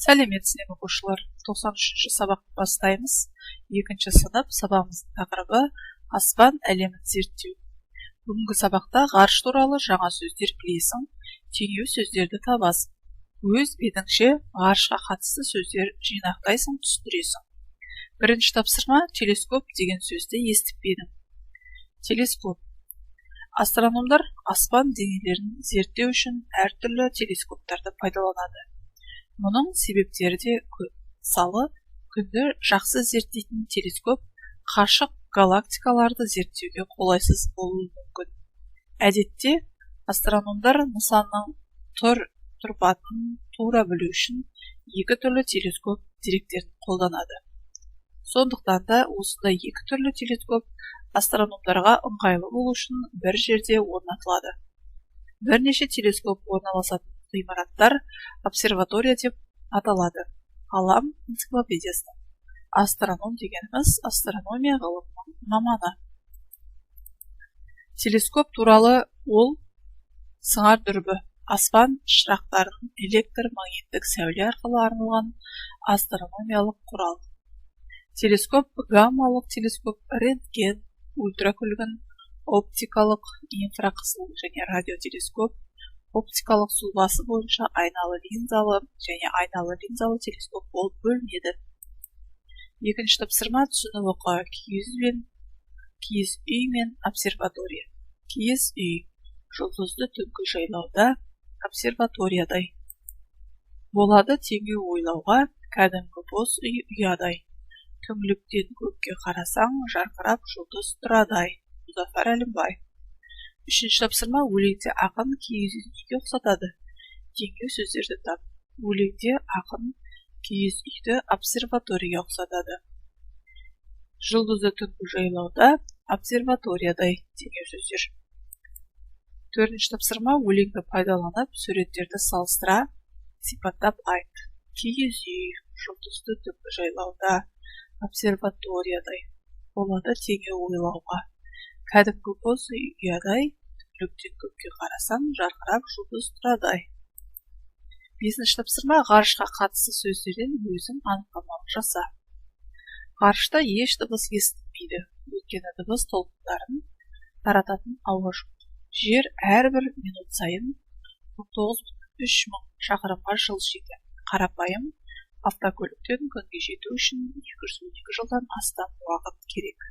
Сәлеметсіздер оқушылар, 93-ші сабақты бастаймыз. Екінші сынып сабағымыздың тақырыбы аспан әлемін зерттеу. Бүгінгі сабақта ғарыш туралы жаңа сөздер білесің, теңеу сөздерді табасың. Өз бетіңше ғарышқа қатысты сөздер жинақтайсың, түсіндіресің. Бірінші тапсырма, телескоп деген сөзді естіп пе едің? Телескоп. Астрономдар аспан денелерін зерттеу үшін әртүрлі телескоптарды пайдаланады. Мұның себептері де көп. Мысалы, күнді жақсы зерттейтін телескоп қашық галактикаларды зерттеуге қолайсыз болуы мүмкін. Әдетте, астрономдар нысанның тұр-тұрпатын тура білу үшін екі түрлі телескоп деректерін қолданады. Сондықтан да осындай екі түрлі телескоп астрономдарға ыңғайлы болу үшін бір жерде орнатылады. Бірнеше телескоп орналасатын ғимараттар обсерватория деп аталады. Ғалам энциклопедиясы. Астроном дегеніміз астрономия ғылымының маманы. Телескоп туралы ол сыңар дүрбі, аспан шырақтарын электромагниттік сәуле арқылы арналған астрономиялық құрал. Телескоп гаммалық телескоп, рентген, ультракүлгін, оптикалық, инфрақызыл және радиотелескоп, оптикалық сұлбасы бойынша айналы линзалы және айналы линзалы телескоп болып бөлінеді. Екінші тапсырма, түсініп оқы. Киіз үй мен обсерватория. Киіз үй жұлдызды түнгі жайлауда, обсерваториядай. Болады теңеу ойлауға, кәдімгі бос үй ұядай. Түңліктен көкке қарасаң, жарқырап жұлдыз тұрадай. Мұзафар Әлімбай. Үшінші тапсырма, өлеңде ақын киіз үйге ұқсатады. Теңеу сөздерді тап. Өлеңде ақын киіз үйді обсерваторияға ұқсатады. Жұлдызды түнгі жайлауда, обсерваториядай. Теңеу сөздер. Төртінші тапсырма, өлеңді пайдаланып, суреттерді салыстыра, сипаттап айт. Киіз үй, жұлдызды түнгі жайлауда, обсерваториядай. Болады теңеу ойлауға. Кәдімгі боз үй ұядай, түңліктен көкке қарасаң, жарқырап жұлдыз тұрадай. Бесінші тапсырма, ғарышқа қатысты сөздерден өзің анықтамалық жаса. Ғарышта еш дыбыс естілмейді, өйткені дыбыс толқындарын тарататын ауа жоқ. Жер әрбір минут сайын 19,3 мың шақырымға жылжиды. Қарапайым автокөліктен күнге жету үшін 212 жылдан астам уақыт керек.